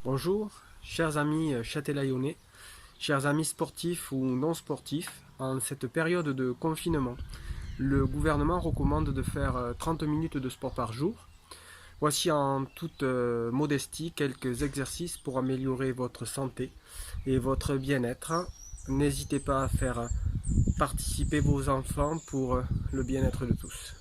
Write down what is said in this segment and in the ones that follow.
Bonjour, chers amis châtelaillonnais, chers amis sportifs ou non sportifs. En cette période de confinement, le gouvernement recommande de faire 30 minutes de sport par jour. Voici en toute modestie quelques exercices pour améliorer votre santé et votre bien-être. N'hésitez pas à faire participer vos enfants pour le bien-être de tous.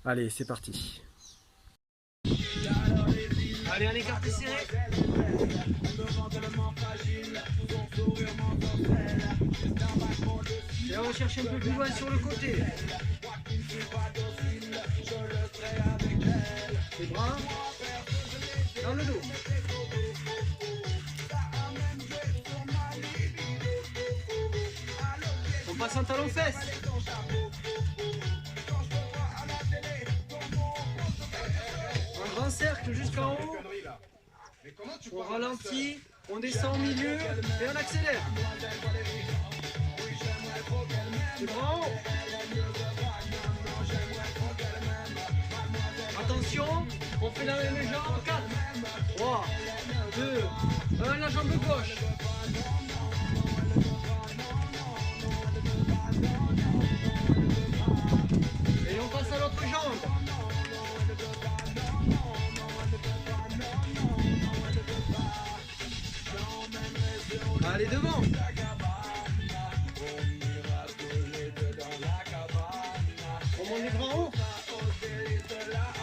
Allez, c'est parti. Allez, un écarté serré. Et on va chercher un peu plus loin sur le côté. Les bras dans le dos. On passe en talon-fesse. Un grand cercle jusqu'en haut. On ralentit, on descend au milieu et on accélère. Les bras en haut. Attention, on fait la même jambe. 4, 3, 2, 1, la jambe gauche. Et on passe à l'autre jambe. Allez, devant. On monte les bras en haut.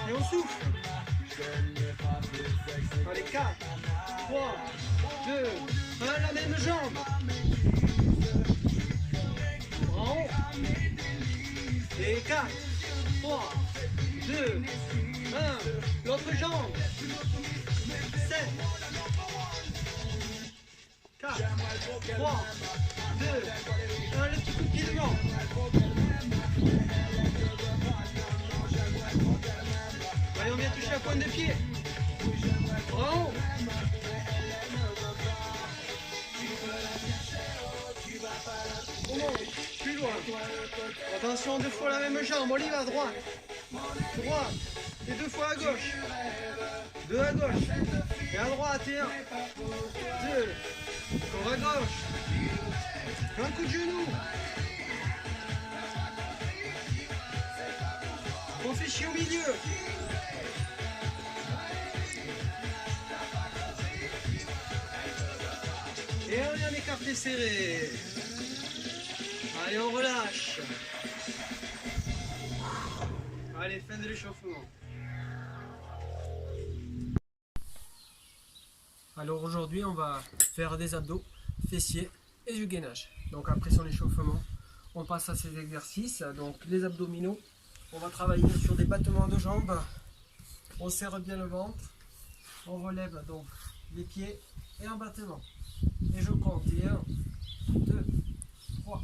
Et on souffle. Allez, 4, 3, 2, 1, la même jambe. Bras en haut. Et 4, 3, 2, 1, l'autre jambe. 7, 4, 3, 2, 1, le petit coup de pied devant. Allez, on vient toucher la pointe de pied. Bravo. On monte, plus loin. Attention, 2 fois la même jambe, on y va, droite. Droite. Et 2 fois à gauche. 2 à gauche. Et à droite, et 1. 2. Encore à gauche. Un coup de genou. On fait chier au milieu. Et on est en écarté serré. Allez, on relâche. Allez, fin de l'échauffement. Alors aujourd'hui, on va faire des abdos, fessiers et du gainage. Donc après son échauffement, on passe à ces exercices. Donc les abdominaux, on va travailler sur des battements de jambes. On serre bien le ventre. On relève donc les pieds et un battement. Et je compte. Et 1, 2, 3,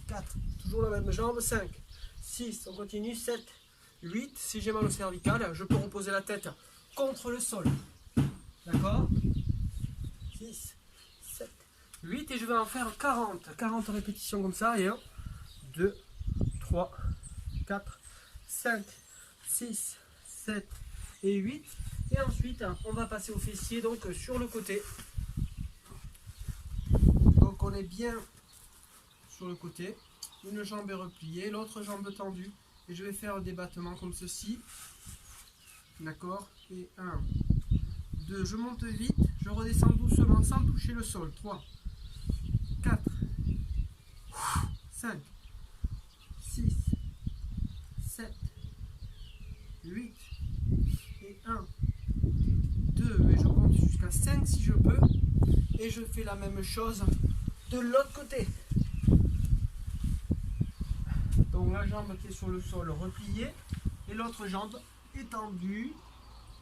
4. Toujours la même jambe. 5, 6, on continue. 7, 8. Si j'ai mal au cervical, je peux reposer la tête contre le sol. D'accord? 6, 7, 8 et je vais en faire 40 répétitions comme ça. Et 1, 2, 3, 4, 5, 6, 7 et 8. Et ensuite, on va passer au fessier, donc sur le côté. Donc on est bien sur le côté. Une jambe est repliée, l'autre jambe tendue. Et je vais faire des battements comme ceci. D'accord? Et 1, 2, je monte vite, je redescends doucement sans toucher le sol. 3, 4, 5, 6, 7, 8, et 1, 2, et je compte jusqu'à 5 si je peux. Et je fais la même chose de l'autre côté. Donc la jambe qui est sur le sol repliée et l'autre jambe étendue.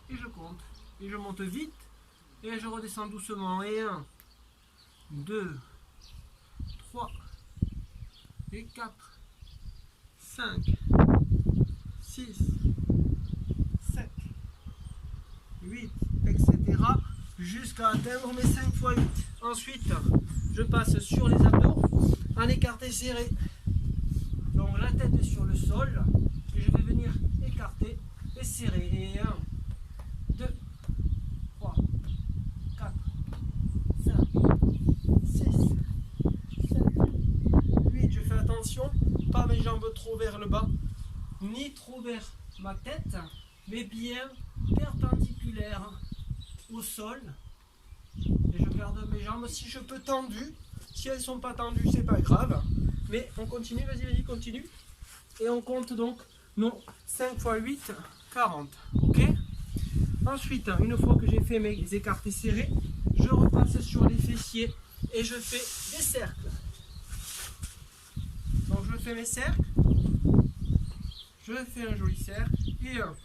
Et je compte. Et je monte vite et je redescends doucement. Et 1, 2, 3, et 4, 5, 6, 7, 8, etc. jusqu'à atteindre mes 5 x 8. Ensuite, je passe sur les abdos en écarté serré. Donc la tête est sur le sol et je vais venir écarter et serrer. Et 1, 2, 3, mes jambes trop vers le bas, ni trop vers ma tête, mais bien perpendiculaire au sol. Et je garde mes jambes si je peux tendues. Si elles ne sont pas tendues, c'est pas grave. Mais on continue, vas-y, continue. Et on compte donc nos 5 x 8, 40. Ok. Ensuite, une fois que j'ai fait mes écartés serrés, je repasse sur les fessiers et je fais des cercles. Donc je fais mes cercles. Je fais un joli cercle. Et 1,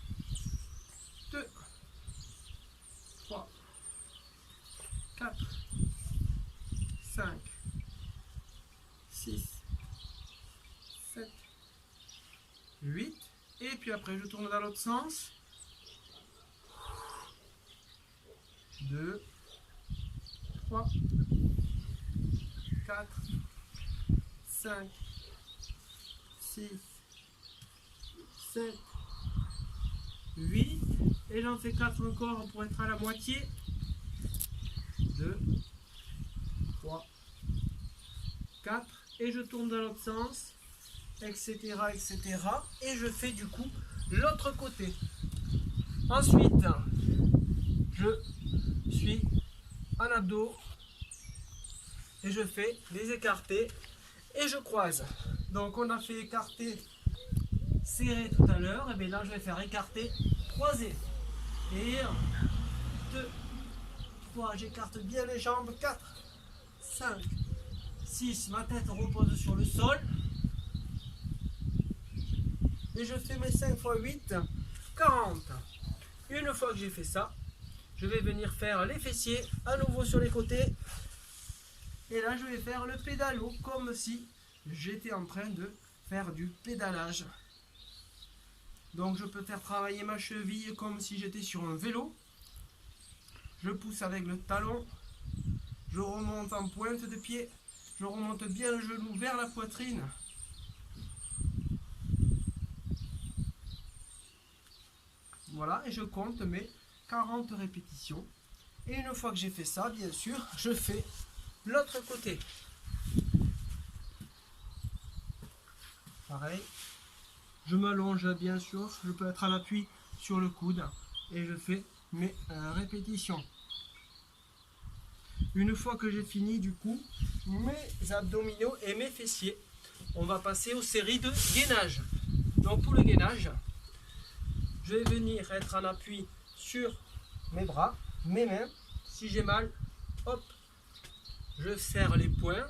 2, 3, 4, 5, 6, 7, 8. Et puis après, je tourne dans l'autre sens. 2, 3, 4, 5, 6, 7, 8. Et j'en fais 4 encore pour être à la moitié. 2, 3, 4. Et je tourne dans l'autre sens, etc., etc. Et je fais du coup l'autre côté. Ensuite, je suis en abdos et je fais les écartés et je croise. Donc on a fait écarté serré tout à l'heure, et bien là je vais faire écarté croisé. Et 1, 2, 3, j'écarte bien les jambes, 4, 5, 6, ma tête repose sur le sol. Et je fais mes 5 x 8, 40. Une fois que j'ai fait ça, je vais venir faire les fessiers à nouveau sur les côtés. Et là, je vais faire le pédalo comme si j'étais en train de faire du pédalage. Donc, je peux faire travailler ma cheville comme si j'étais sur un vélo. Je pousse avec le talon. Je remonte en pointe de pied. Je remonte bien le genou vers la poitrine. Voilà, et je compte mes 40 répétitions. Et une fois que j'ai fait ça, bien sûr, je fais l'autre côté. Pareil, je m'allonge bien sûr, je peux être en appui sur le coude et je fais mes répétitions. Une fois que j'ai fini du coup mes abdominaux et mes fessiers, on va passer aux séries de gainage. Donc pour le gainage, je vais venir être en appui sur mes bras, mes mains. Si j'ai mal, hop, je serre les poings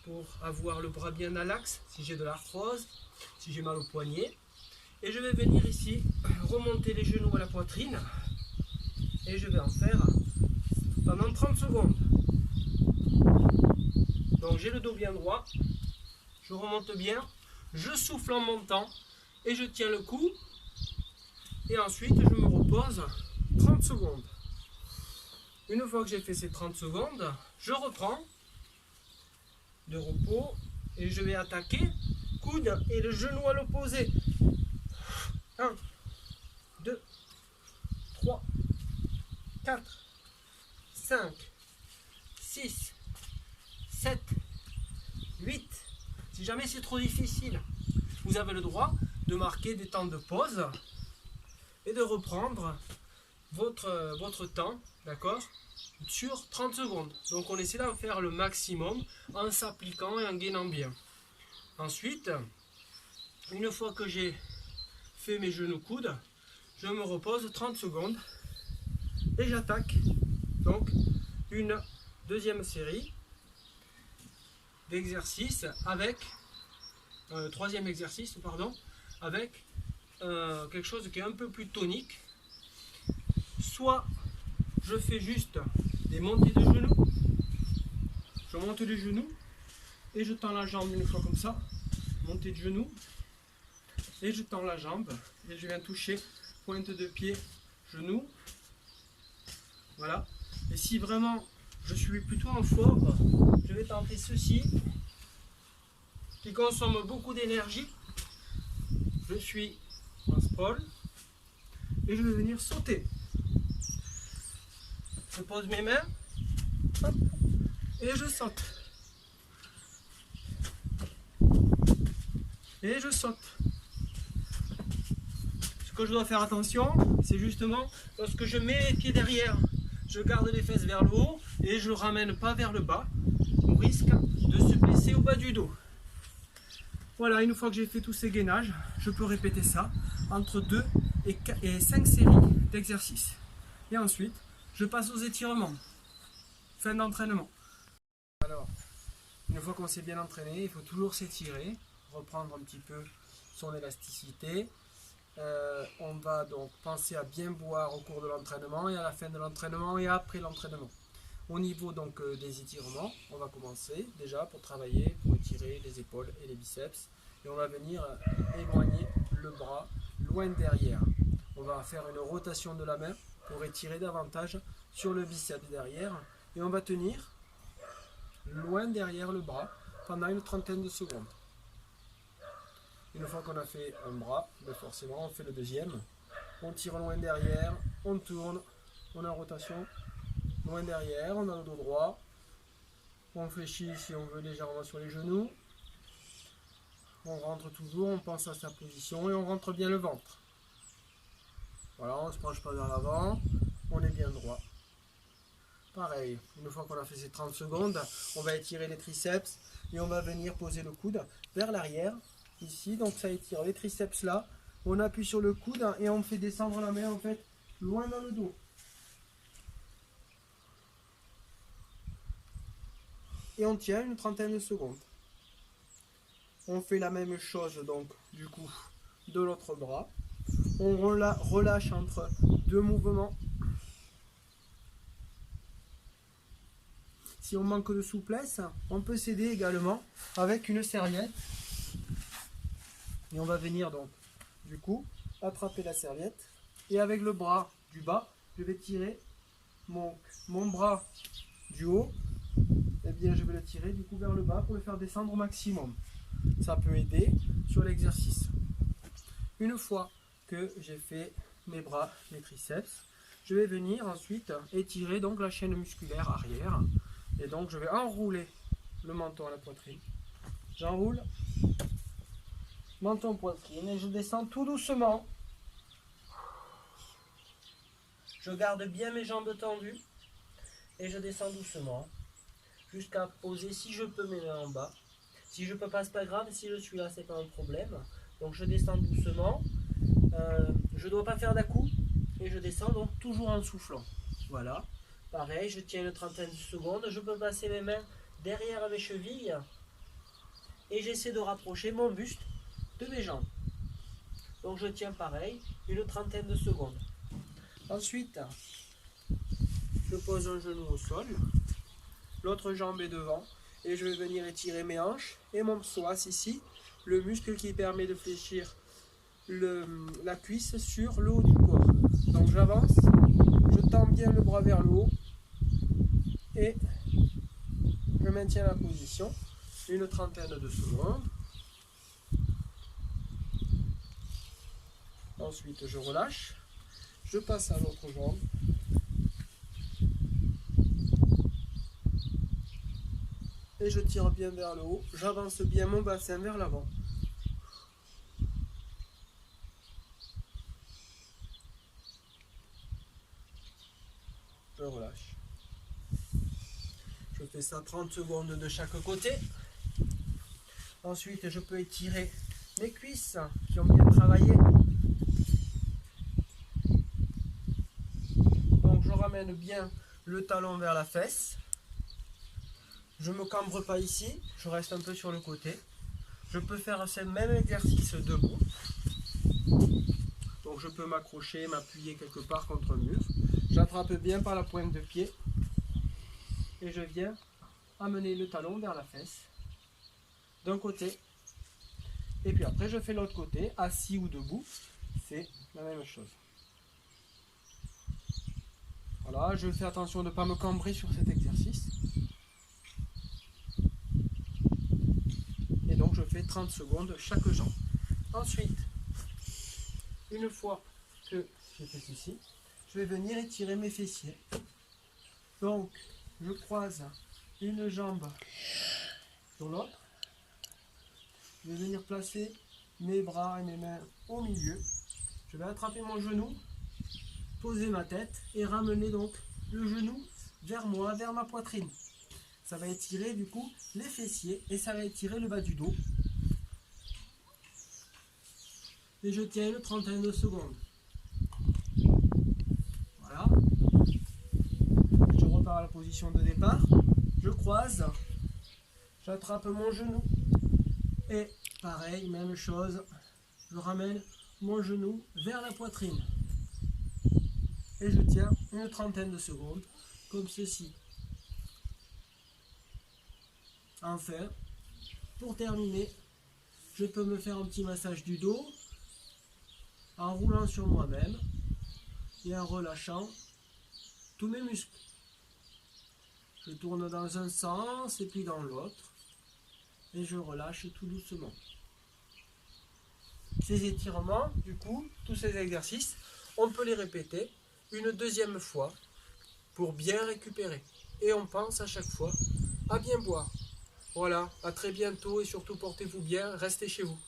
pour avoir le bras bien à l'axe. Si j'ai de l'arthrose, si j'ai mal au poignet. Et je vais venir ici remonter les genoux à la poitrine. Et je vais en faire pendant 30 secondes. Donc j'ai le dos bien droit. Je remonte bien. Je souffle en montant. Et je tiens le cou. Et ensuite, je me repose 30 secondes. Une fois que j'ai fait ces 30 secondes, je reprends de repos et je vais attaquer coude et le genou à l'opposé. 1, 2, 3, 4, 5, 6, 7, 8. Si jamais c'est trop difficile, vous avez le droit de marquer des temps de pause et de reprendre votre temps, d'accord, sur 30 secondes. Donc on essaie d'en faire le maximum en s'appliquant et en gainant bien. Ensuite, une fois que j'ai fait mes genoux coudes, je me repose 30 secondes et j'attaque donc une deuxième série d'exercices avec troisième exercice, pardon, avec quelque chose qui est un peu plus tonique. Soit je fais juste des montées de genoux, je monte les genoux et je tends la jambe une fois comme ça, montée de genoux, et je tends la jambe et je viens toucher pointe de pied, genou, voilà. Et si vraiment je suis plutôt en forme, je vais tenter ceci qui consomme beaucoup d'énergie. Je suis en sprawl et je vais venir sauter. Je pose mes mains, hop, et je saute. et je saute. Ce que je dois faire attention, c'est justement lorsque je mets les pieds derrière, je garde les fesses vers le haut et je ne ramène pas vers le bas. On risque de se blesser au bas du dos. Voilà, une fois que j'ai fait tous ces gainages, je peux répéter ça entre 2 et 5 séries d'exercices. Et ensuite, je passe aux étirements. Fin d'entraînement. Alors, une fois qu'on s'est bien entraîné, il faut toujours s'étirer, reprendre un petit peu son élasticité. On va donc penser à bien boire au cours de l'entraînement et à la fin de l'entraînement et après l'entraînement. Au niveau donc des étirements, on va commencer déjà pour travailler, pour étirer les épaules et les biceps. Et on va venir éloigner le bras loin derrière. On va faire une rotation de la main pour étirer davantage sur le biceps derrière. Et on va tenir loin derrière le bras pendant une trentaine de secondes. Une fois qu'on a fait un bras, forcément on fait le deuxième. On tire loin derrière, on tourne, on est en rotation. Loin derrière, on a le dos droit. On fléchit si on veut légèrement sur les genoux. On rentre toujours, on pense à sa position et on rentre bien le ventre. Voilà, on ne se penche pas vers l'avant, on est bien droit. Pareil, une fois qu'on a fait ces 30 secondes, on va étirer les triceps et on va venir poser le coude vers l'arrière. Ici, donc ça étire les triceps là. On appuie sur le coude et on fait descendre la main en fait loin dans le dos. Et on tient une trentaine de secondes. On fait la même chose donc du coup de l'autre bras. On relâche entre deux mouvements. Si on manque de souplesse, on peut s'aider également avec une serviette. Et on va venir donc du coup attraper la serviette. Et avec le bras du bas, je vais tirer mon bras du haut. Eh bien, je vais le tirer du coup vers le bas pour le faire descendre au maximum. Ça peut aider sur l'exercice. Une fois que j'ai fait mes bras, mes triceps, je vais venir ensuite étirer donc la chaîne musculaire arrière. Et donc je vais enrouler le menton à la poitrine. J'enroule menton poitrine et je descends tout doucement. Je garde bien mes jambes tendues et je descends doucement jusqu'à poser, si je peux, mes mains en bas. Si je peux pas, c'est pas grave. Si je suis là, c'est pas un problème. Donc je descends doucement. Je ne dois pas faire d'à-coup et je descends donc toujours en soufflant. Voilà. Pareil, je tiens une trentaine de secondes. Je peux passer mes mains derrière mes chevilles et j'essaie de rapprocher mon buste de mes jambes. Donc je tiens pareil une trentaine de secondes. Ensuite, je pose un genou au sol. L'autre jambe est devant et je vais venir étirer mes hanches et mon psoas ici, le muscle qui permet de fléchir la cuisse sur le haut du corps. Donc j'avance, je tends bien le bras vers le haut et je maintiens la position une trentaine de secondes. Ensuite je relâche, je passe à l'autre jambe. Et je tire bien vers le haut, j'avance bien mon bassin vers l'avant. Je relâche. Je fais ça 30 secondes de chaque côté. Ensuite, je peux étirer mes cuisses qui ont bien travaillé. Donc, je ramène bien le talon vers la fesse. Je ne me cambre pas ici, je reste un peu sur le côté. Je peux faire ce même exercice debout. Donc je peux m'accrocher, m'appuyer quelque part contre un mur. J'attrape bien par la pointe de pied. Et je viens amener le talon vers la fesse. D'un côté. Et puis après je fais l'autre côté, assis ou debout. C'est la même chose. Voilà, je fais attention de ne pas me cambrer sur cet exercice. Et donc je fais 30 secondes chaque jambe. Ensuite, une fois que j'ai fait ceci, je vais venir étirer mes fessiers. Donc, je croise une jambe sur l'autre. Je vais venir placer mes bras et mes mains au milieu. Je vais attraper mon genou, poser ma tête et ramener donc le genou vers moi, vers ma poitrine. Ça va étirer du coup les fessiers et ça va étirer le bas du dos. Et je tiens une trentaine de secondes. Voilà. Je repars à la position de départ. Je croise. J'attrape mon genou. Et pareil, même chose. Je ramène mon genou vers la poitrine. Et je tiens une trentaine de secondes, comme ceci. Enfin, pour terminer, je peux me faire un petit massage du dos en roulant sur moi-même et en relâchant tous mes muscles. Je tourne dans un sens et puis dans l'autre et je relâche tout doucement. Ces étirements, du coup, tous ces exercices, on peut les répéter une deuxième fois pour bien récupérer. Et on pense à chaque fois à bien boire. Voilà, à très bientôt et surtout portez-vous bien, restez chez vous.